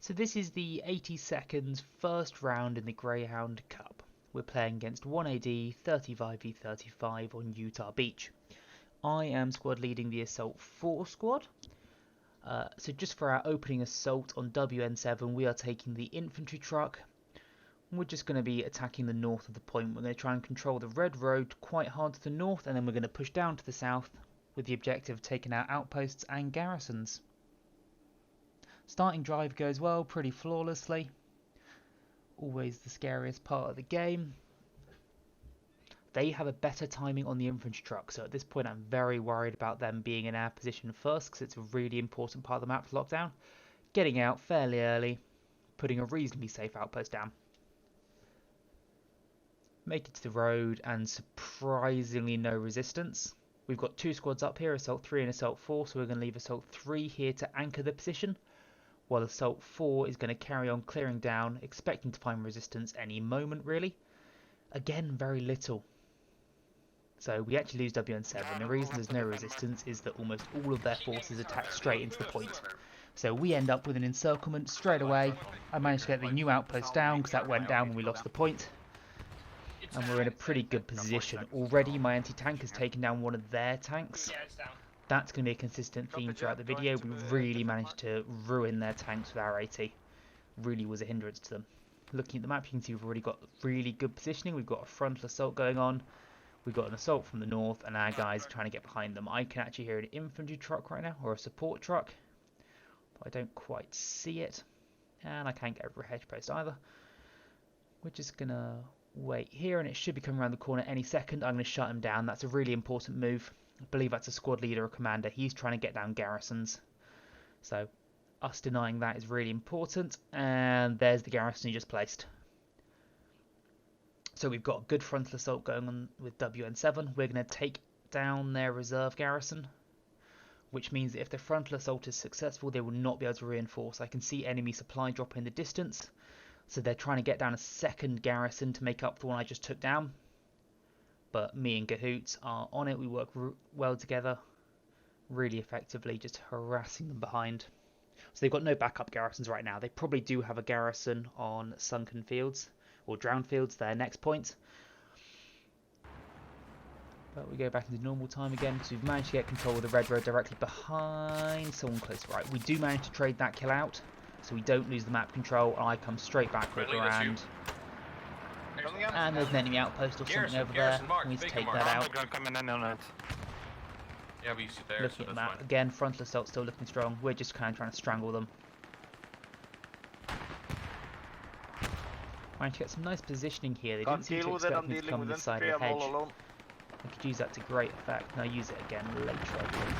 So this is the 82nd first round in the Greyhound Cup. We're playing against 1AD 35v35 on Utah Beach. I am squad leading the Assault 4 squad. So just for our opening assault on WN7, we are taking the infantry truck. We're just going to be attacking the north of the point. We're going to try and control the red road quite hard to the north, and then we're going to push down to the south with the objective of taking out outposts and garrisons. Starting drive goes well, pretty flawlessly. Always the scariest part of the game. They have a better timing on the infantry truck, so at this point I'm very worried about them being in our position first, because it's a really important part of the map for lockdown. Getting out fairly early, putting a reasonably safe outpost down. Make it to the road, and surprisingly no resistance. We've got two squads up here, Assault 3 and Assault 4, so we're going to leave Assault 3 here to anchor the position, while Assault 4 is going to carry on clearing down, expecting to find resistance any moment really. Again, very little. So we actually lose WN7. The reason there's no resistance is that almost all of their forces attack straight into the point. So we end up with an encirclement straight away. I managed to get the new outpost down because that went down when we lost the point. And we're in a pretty good position. Already my anti-tank has taken down one of their tanks. That's going to be a consistent theme throughout the video. We really managed to ruin their tanks with our AT. Really was a hindrance to them. Looking at the map, you can see we've already got really good positioning. We've got a frontal assault going on. We've got an assault from the north, and our guys are trying to get behind them. I can actually hear an infantry truck right now, or a support truck, but I don't quite see it. And I can't get over a hedge post either. We're just going to wait here, and it should be coming around the corner any second. I'm going to shut him down. That's a really important move. I believe that's a squad leader or commander. He's trying to get down garrisons. So us denying that is really important. And there's the garrison he just placed. So we've got a good frontal assault going on with WN7. We're going to take down their reserve garrison, which means that if the frontal assault is successful, they will not be able to reinforce. I can see enemy supply drop in the distance. So they're trying to get down a second garrison to make up for the one I just took down. But me and Cahoots are on it. We work well together, really effectively, just harassing them behind. So they've got no backup garrisons right now. They probably do have a garrison on Sunken Fields, or Drowned Fields, their next point. But we go back into normal time again, because we've managed to get control of the red road directly behind someone close to right. We do manage to trade that kill out, so we don't lose the map control, and I come straight back with around. And there's an enemy outpost or something over there. We need to take that out. Yeah, we used it there. Looking at the map again, frontal assault still looking strong. We're just kind of trying to strangle them. Managed to get some nice positioning here. They didn't seem to expect me to come this side of the hedge. I could use that to great effect, and I'll use it again later, I believe.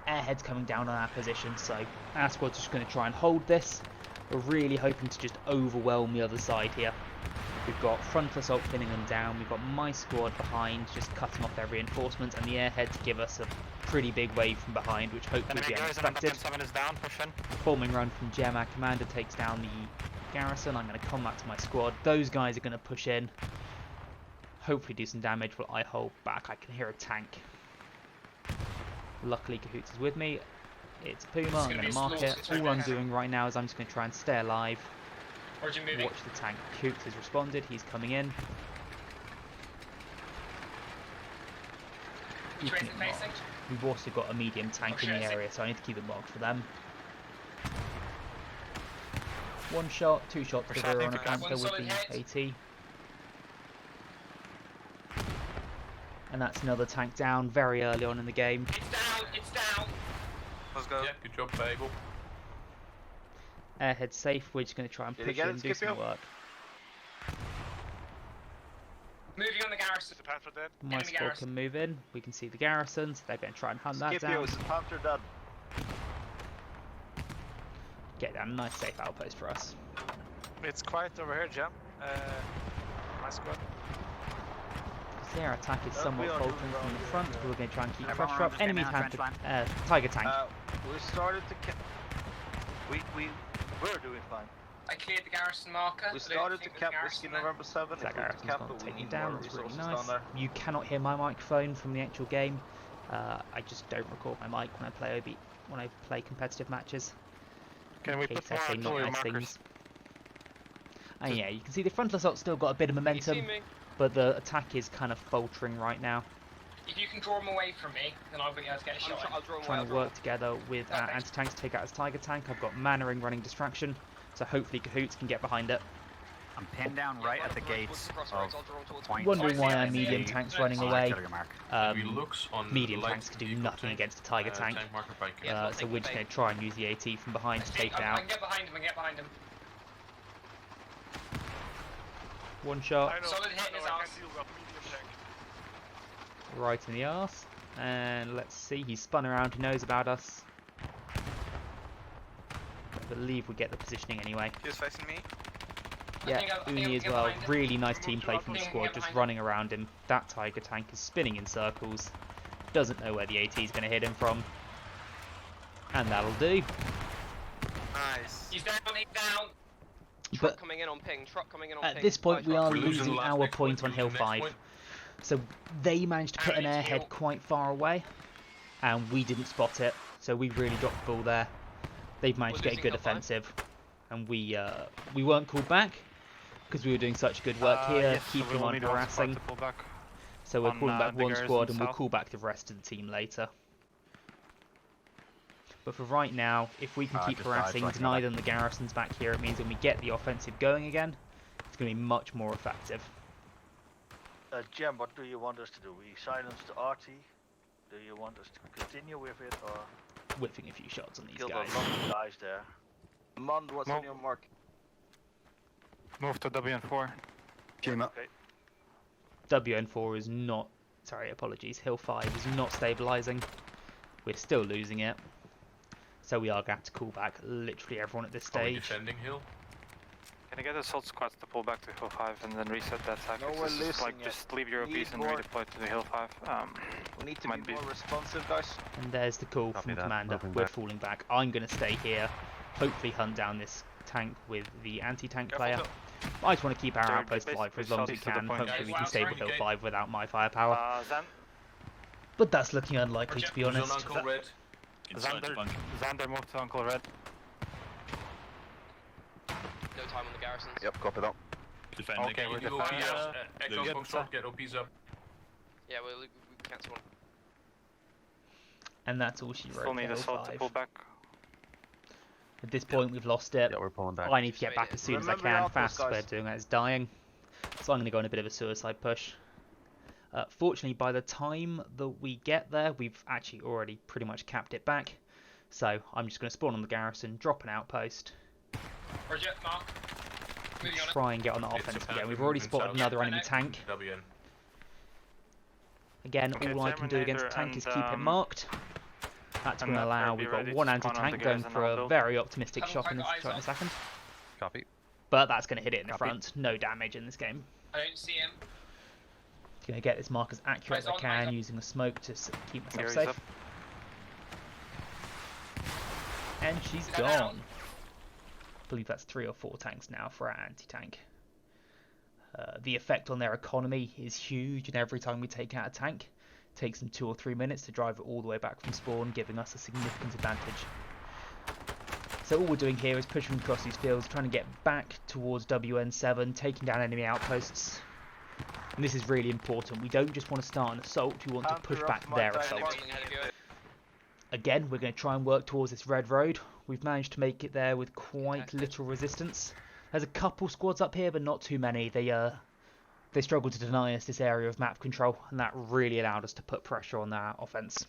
Airhead's coming down on our position, so our squad's just going to try and hold this. We're really hoping to just overwhelm the other side here. We've got frontal assault pinning them down. We've got my squad behind, just cutting off their reinforcements, and the airhead to give us a pretty big wave from behind, which hopefully will be unexpected. Forming run from Gem, our commander takes down the garrison. I'm going to come back to my squad. Those guys are going to push in, hopefully do some damage while I hold back. I can hear a tank. Luckily Cahoots is with me. It's Puma. I'm going to mark it. All I'm doing right now is I'm just going to try and stay alive. Watch the tank. Cahoots has responded. He's coming in. We've also got a medium tank in the area, so I need to keep it marked for them. One shot, two shots to the rear on a Panther with the AT. And that's another tank down very early on in the game. It's down. Let's go. Yeah, good job, Bagel. Airhead safe. We're just going to try and push in and do some work. Moving on the garrison. My squad can move in. We can see the garrisons. They're going to try and hunt that down. Get down a nice safe outpost for us. It's quiet over here, Jam. My squad. Their attack is somewhat faltering from the front. We're going to try and keep pressure up. Enemy Tiger tank. We started to we're doing fine. I cleared the garrison marker. We started to cap Whiskey November 7. That garrison's not taking down. That's really nice. You cannot hear my microphone from the actual game. I just don't record my mic when I play competitive matches. Can we in put case I more say not artillery nice markers? things. And yeah, you can see the frontal assault's still got a bit of You see momentum, me? but the attack is kind of faltering right now. If you can draw them away from me, then I'll be able to get a shot. I'll draw him Trying away, to work together with our Perfect. anti-tanks to take out his Tiger tank. I've got Mannering running distraction, so hopefully Cahoots can get behind it. I'm pinned down right at the gates of point. Wondering why our I see medium it. tank's No, running it's away. Artillery mark. We looks on Medium light tanks can do vehicle nothing tank, against a Tiger tank. Tank marker bike. Yeah. So we're just going to try and use the AT from behind to take it I out. can get behind him, I can get behind him. One shot. I know. Solid hit in his I arse. can deal with medium tank. Right in the arse. And let's see, he's spun around, he knows about us. I believe we get the positioning anyway. He was facing me. Yeah, I think I Uni can as get well. behind him. Really nice team play from the I think I can squad, get just behind running around him. That Tiger tank is spinning in circles. Doesn't know where the AT is going to hit him from. And that'll do. Nice. He's down, he's down. Truck But coming in on ping. Truck coming in on at ping. this point we Five are trucks. We're losing losing the last our next point on we're Hill losing next 5. point. So they managed to put an Damage airhead kill. quite far away. And we didn't spot it. So we really dropped the ball there. They've managed to We're get a losing good Hill 5. offensive. And we weren't called back. Because we were doing such good work here, Yes, so keeping we them will on need one squad harassing. to pull back. So we're on, calling back the one squad and we'll garrison call back the rest of the team later. But for right now, if we can keep just died harassing, so I can deny go them the garrisons back here, it means when we get the offensive going again, it's going to be much more effective. Jem, what do you want us to do? We silence the RT? Do you want us to continue with it or Whipping a few shots on these kill guys. a lot of guys there? Mond, what's No. on your mark? Move to WN4. Came up. Okay. WN4 is not, sorry, apologies, Hill 5 is not stabilising. We're still losing it. So we are going to have to call back literally everyone at this Are we stage. defending hill? Can I get assault squads to pull back to Hill 5 and then reset that attack? No, It's we're just like losing it. just leave your Need OPs and more- redeploy to the Hill 5. We need to Might be be. more responsive, guys. And there's the call Copy from that, Commander. moving We're back. falling back. I'm going to stay here, hopefully hunt down this tank with the anti-tank player. I just want to keep our They're outpost alive for as long as we basically can. southeast of the Hopefully we point. can stable Hill Okay. 5 without my firepower. Zan, But that's looking unlikely, to be Who's honest. on Uncle Red? Xander moved to Uncle Red. No time on the garrisons. Yep, copy that. Okay, we're You defending. OPs, Echo good Foxtrot, get OPs up. Yeah, we cancel one. And that's all she wrote Still for need Hill assault to 5. pull back. At this point we've lost it. Yeah, we're pulling back. I need to get back as soon as I Remember can. outpost, Fastest way guys. of doing that is dying. So I'm going to go on a bit of a suicide push. Fortunately, by the time that we get there, we've actually already pretty much capped it back. So I'm just going to spawn on the garrison, drop an outpost, Roger, Mark. and Moving on it. try and get on the It's offense a again. bad We've already movement spotted south. another Yeah, I enemy know. tank. WN. Again, Okay, all I can do against a Terminator tank is and, keep it marked. That's and going to allow, Mapper be we've got ready one to spawn on anti-tank the going garrison for on a build. very optimistic Haven't shot in quite got eyes a second. Copy. But that's going to hit it in the Copy. front. No damage in this game. I don't see him. Going to get this mark as accurate as I Eyes on, eyes can on. using a smoke to keep myself Gary's safe. up. And she's Is that down? gone. I believe that's 3 or 4 tanks now for our anti-tank. The effect on their economy is huge, and every time we take out a tank, it takes them 2 or 3 minutes to drive it all the way back from spawn, giving us a significant advantage. So all we're doing here is pushing across these fields, trying to get back towards WN7, taking down enemy outposts. And this is really important. We don't just want to start an assault, we want to push Counter back off my their tank. assault. Something ahead of you. Again, we're going to try and work towards this red road. We've managed to make it there with quite little resistance. There's a couple squads up here, but not too many. They struggled to deny us this area of map control, and that really allowed us to put pressure on their offense.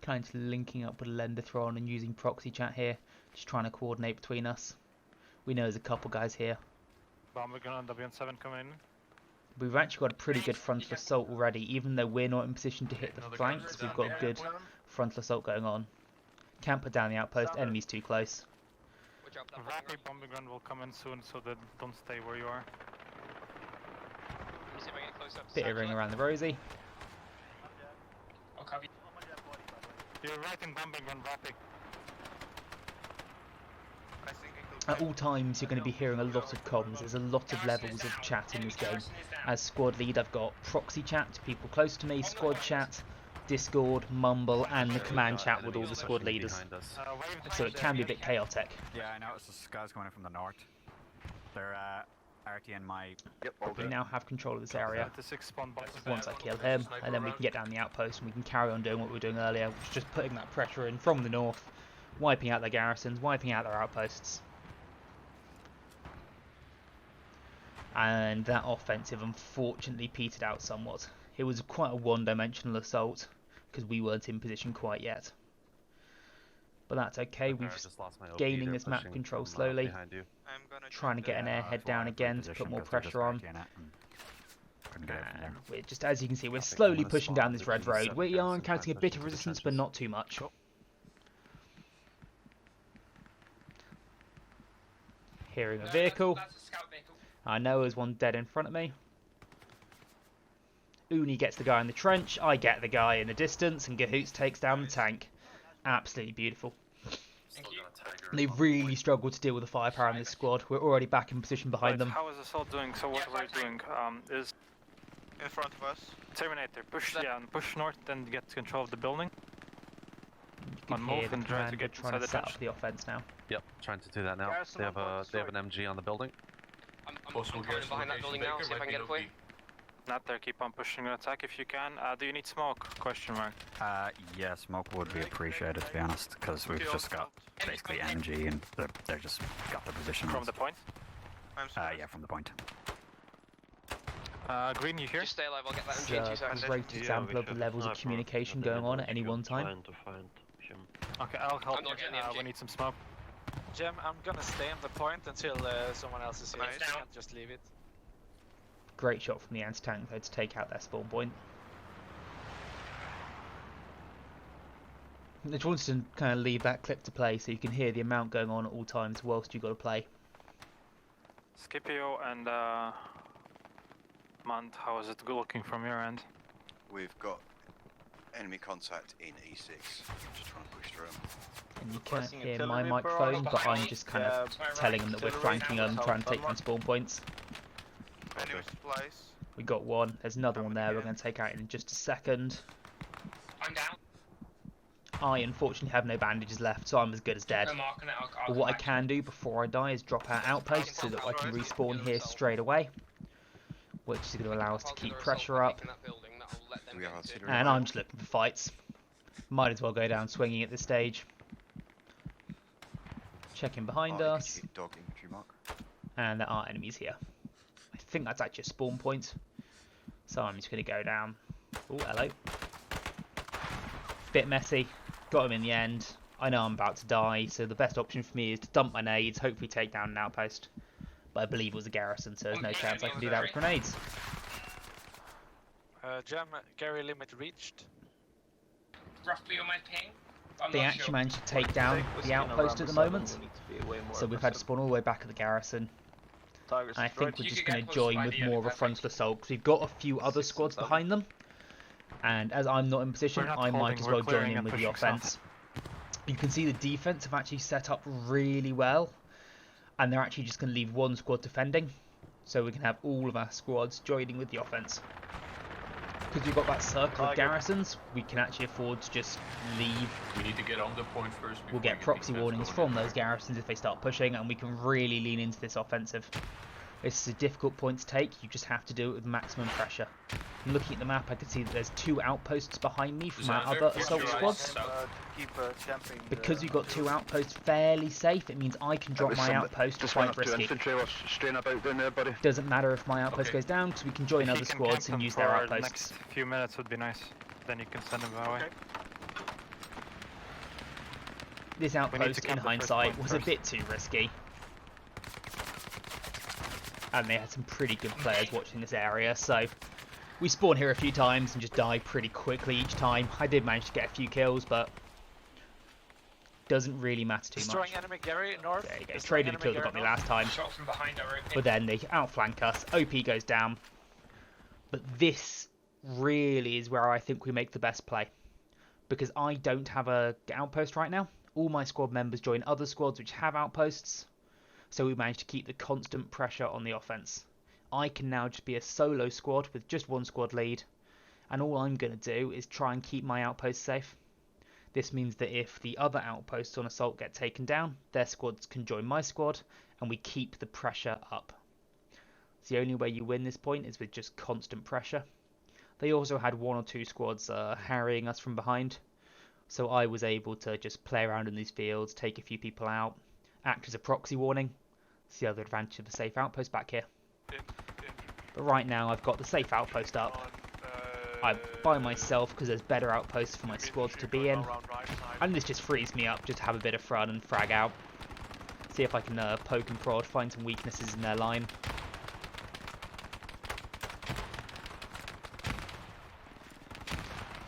Kind of linking up with Lenderthron and using proxy chat here, just trying to coordinate between us. We know there's a couple guys here. Bomber gun on WN7 coming in. We've actually got a pretty good frontal assault already, even though we're not in position to hit the Another flanks. gunner We've down got there. good frontal assault going on. Can't put down the outpost, enemy's too close. Watch out for that Rapid bombing gun will come in soon, so that don't stay where you are. Let me see if I can get close up to Bit of ring satellite. around the rosy. I'll cover you. You're right in bombing gun, rapid. I think it At all times, you're going to be hearing a lot of comms. There's a lot of levels of chat in this game. As squad lead, I've got proxy chat to people close to me, squad chat, Discord, Mumble, and the command chat with all the squad leaders. So it can be a bit chaotic. Yeah, I noticed there's guys coming in from the north. They're Artie and my... We now have control of this area. Once I kill him, and then we can get down the outpost and we can carry on doing what we were doing earlier, which is just putting that pressure in from the north, wiping out their garrisons, wiping out their outposts. And that offensive unfortunately petered out somewhat. It was quite a one-dimensional assault, because we weren't in position quite yet. But that's okay, we're gaining this map control slowly, trying to get an airhead down again to put more pressure on. And we're just, as you can see, we're slowly pushing down this red road. We are encountering a bit of resistance, but not too much. Hearing a vehicle. I know there's one dead in front of me. Uni gets the guy in the trench, I get the guy in the distance, and Gahoots takes down the tank. Absolutely beautiful. They really struggled to deal with the firepower in this squad. We're already back in position behind them. How is this all doing? So what we're doing is... In front of us. Terminator, push, and push north, then get control of the building. You can hear the commander trying to set up the offense now. Yep, trying to do that now. They have an MG on the building. I'm coming behind that building now, see if I can get it for you. Not there, keep on pushing and attack if you can. Do you need smoke? Question mark. Yeah, smoke would be appreciated, to be honest, because we've just got basically MG and they're just got their position. From the point? Yeah, from the point. Green, you here? Just stay alive, I'll get that MG in 2 seconds. A great example of the levels of communication going on at any one time. Okay, I'll help you. MG. We need some smoke. Jim, I'm gonna stay on the point until someone else is here. I can't just leave it. Great shot from the anti-tank though to take out their spawn point. I just wanted to kind of leave that clip to play so you can hear the amount going on at all times whilst you've got to play. Scipio and Mont, how is it looking from your end? We've got enemy contact in E6. Just trying to push through them. And you can't hear my microphone, but I'm just kind of telling them that we're flanking them, trying to take down spawn points. Enemy supplies. We got one. There's another one there. We're going to take out in just a second. I'm down. I unfortunately have no bandages left, so I'm as good as dead. But what I can do before I die is drop out outposts so that I can respawn here straight away, which is going to allow us to keep pressure up. And I'm just looking for fights. Might as well go down swinging at this stage. Checking behind us. And there are enemies here. I think that's actually a spawn point. So I'm just going to go down. Oh, hello. Bit messy. Got him in the end. I know I'm about to die, so the best option for me is to dump my nades, hopefully take down an outpost. But I believe it was a garrison, so there's no chance I can do that with grenades. Jam, Gary limit reached. Roughly on my ping. They actually managed to take down the outpost at the moment, so we've had to spawn all the way back at the garrison. And I think we're just going to join with more of a frontal assault, because we've got a few other squads behind them. And as I'm not in position, I might as well join in with the offense. You can see the defense have actually set up really well, and they're actually just going to leave one squad defending, so we can have all of our squads joining with the offense. Because we've got that circle of garrisons, we can actually afford to just leave. We need to get on the point first. We'll get proxy warnings from those garrisons if they start pushing, and we can really lean into this offensive. This is a difficult point to take, you just have to do it with maximum pressure. Looking at the map, I can see that there's 2 outposts behind me from our other assault squads. Because we've got 2 outposts fairly safe, it means I can drop my outpost quite risky. Doesn't matter if my outpost goes down, because we can join other squads and use their outposts. Next few minutes would be nice, then you can send them away. This outpost, in hindsight, was a bit too risky. And they had some pretty good players watching this area, so we spawn here a few times and just die pretty quickly each time. I did manage to get a few kills, but doesn't really matter too much. Enemy Gary, north. There you go. Traded a kill that got me last time. Shot from behind our OP. But then they outflank us. OP goes down. But this really is where I think we make the best play, because I don't have a outpost right now. All my squad members join other squads which have outposts. So we managed to keep the constant pressure on the offense. I can now just be a solo squad with just one squad lead And all I'm going to do is try and keep my outpost safe. This means that if the other outposts on assault get taken down, their squads can join my squad, and we keep the pressure up. The only way you win this point is with just constant pressure. They also had 1 or 2 squads harrying us from behind, so I was able to just play around in these fields, take a few people out, act as a proxy warning. It's the other advantage of a safe outpost back here. But right now I've got the safe outpost up. I'm by myself because there's better outposts for my squads to be in, and this just frees me up just to have a bit of fun and frag out. See if I can poke and prod, find some weaknesses in their line.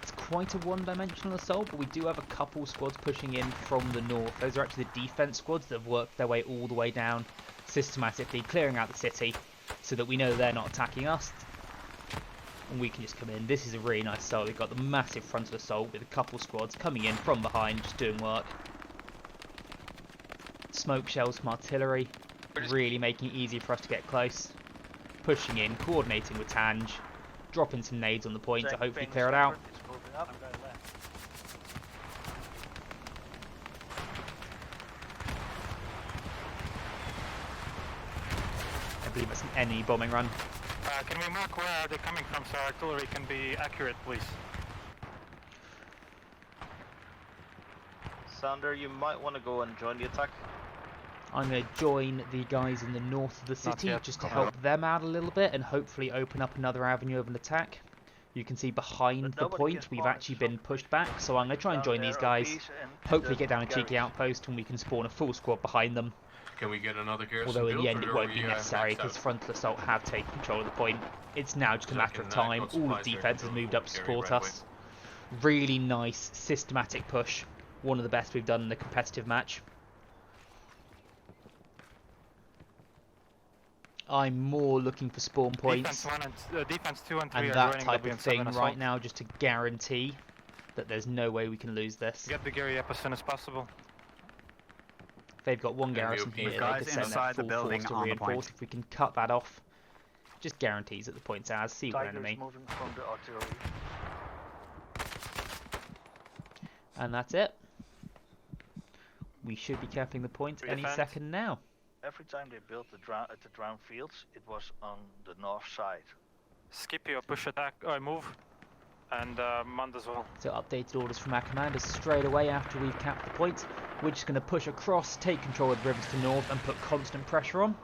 It's quite a one-dimensional assault, but we do have a couple squads pushing in from the north. Those are actually the defense squads that have worked their way all the way down, systematically clearing out the city, so that we know they're not attacking us. And we can just come in. This is a really nice assault. We've got the massive frontal assault with a couple squads coming in from behind, just doing work. Smoke shells from artillery, really making it easy for us to get close. Pushing in, coordinating with Tange, dropping some nades on the point to hopefully clear it out. I believe it's an enemy bombing run. Can we mark where they're coming from so artillery can be accurate, please? Sander, you might want to go and join the attack. I'm going to join the guys in the north of the city just to help them out a little bit and hopefully open up another avenue of an attack. You can see behind the point we've actually been pushed back, so I'm going to try and join these guys, hopefully get down a cheeky outpost and we can spawn a full squad behind them. Can we get another garrison? Although in the end built, it or won't are be we, necessary maxed because out? frontal assault have taken control of the point. It's now just a matter of time. All of defense has moved up to support us. Really nice systematic push. One of the best we've done in a competitive match. I'm more looking for spawn points Defense 2 and 3 and are that joining type of WN7 thing assault. right now just to guarantee that there's no way we can lose this. Get the Gary up as soon as possible. They've got one garrison here, they guys could send their inside the full building force to on the reinforce. point. If we can cut that off, just guarantees that the point's ours. See one Tigers enemy. moving from the artillery. And that's it. We should be capping the point any second now. Every time they built the drown fields, it was on the north side. Skip your push attack, or move, and Mund as well. So updated orders from our commanders straight away after we've capped the point. We're just going to push across, take control of the rivers to north and put constant pressure on.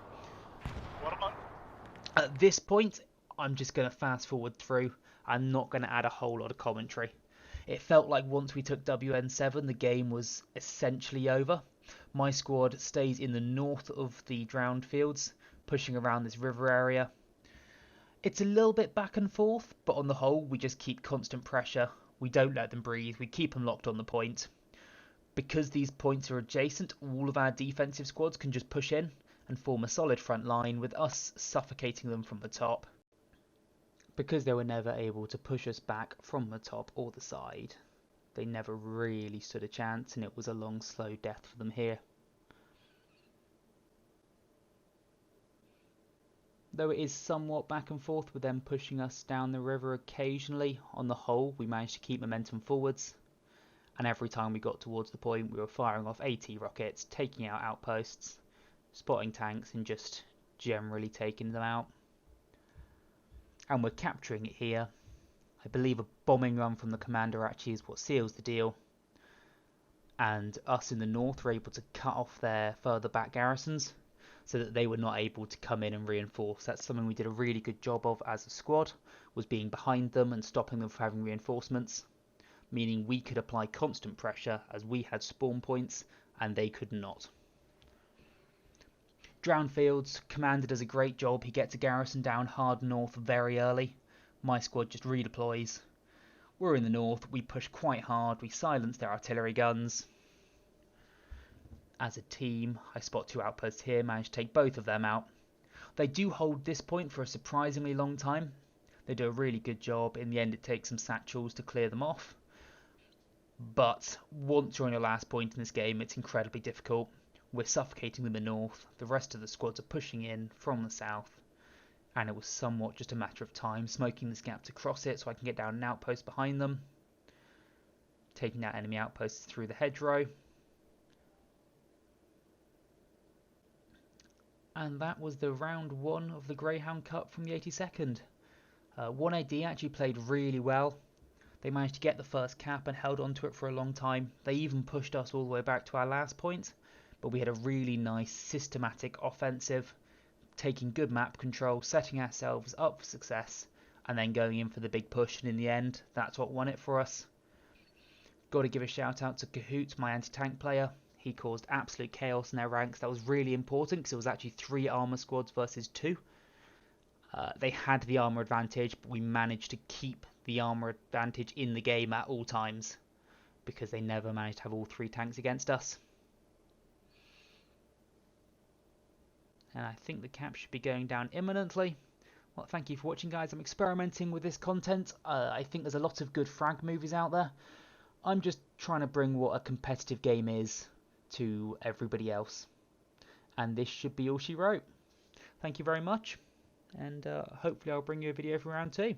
At this point, I'm just going to fast forward through. I'm not going to add a whole lot of commentary. It felt like once we took WN7, the game was essentially over. My squad stays in the north of the drowned fields, pushing around this river area. It's a little bit back and forth, but on the whole, we just keep constant pressure. We don't let them breathe, we keep them locked on the point. Because these points are adjacent, all of our defensive squads can just push in and form a solid front line with us suffocating them from the top. Because they were never able to push us back from the top or the side, they never really stood a chance, and it was a long, slow death for them here. Though it is somewhat back and forth with them pushing us down the river occasionally, on the whole we managed to keep momentum forwards, and every time we got towards the point we were firing off AT rockets, taking out outposts, spotting tanks and just generally taking them out. And we're capturing it here. I believe a bombing run from the commander actually is what seals the deal. And us in the north were able to cut off their further back garrisons so that they were not able to come in and reinforce. That's something we did a really good job of as a squad, was being behind them and stopping them from having reinforcements, meaning we could apply constant pressure as we had spawn points and they could not. Drowned Fields, commander does a great job. He gets a garrison down hard north very early. My squad just redeploys. We're in the north, we push quite hard, we silence their artillery guns. As a team, I spot 2 outposts here, manage to take both of them out. They do hold this point for a surprisingly long time. They do a really good job. In the end it takes some satchels to clear them off. But once you're on your last point in this game, it's incredibly difficult. We're suffocating them in the north, the rest of the squads are pushing in from the south, and it was somewhat just a matter of time, smoking this gap to cross it so I can get down an outpost behind them, taking out enemy outposts through the hedgerow. And that was the round 1 of the Greyhound Cup from the 82nd. 1AD actually played really well. They managed to get the first cap and held on to it for a long time. They even pushed us all the way back to our last point, but we had a really nice systematic offensive, taking good map control, setting ourselves up for success, and then going in for the big push, and in the end, that's what won it for us. Got to give a shout out to Kahoot, my anti-tank player. He caused absolute chaos in their ranks. That was really important because it was actually 3 armor squads versus 2. They had the armor advantage, but we managed to keep the armor advantage in the game at all times because they never managed to have all 3 tanks against us. And I think the cap should be going down imminently. Well, thank you for watching, guys. I'm experimenting with this content. I think there's a lot of good frag movies out there. I'm just trying to bring what a competitive game is to everybody else. And this should be all she wrote. Thank you very much. And hopefully I'll bring you a video for round 2.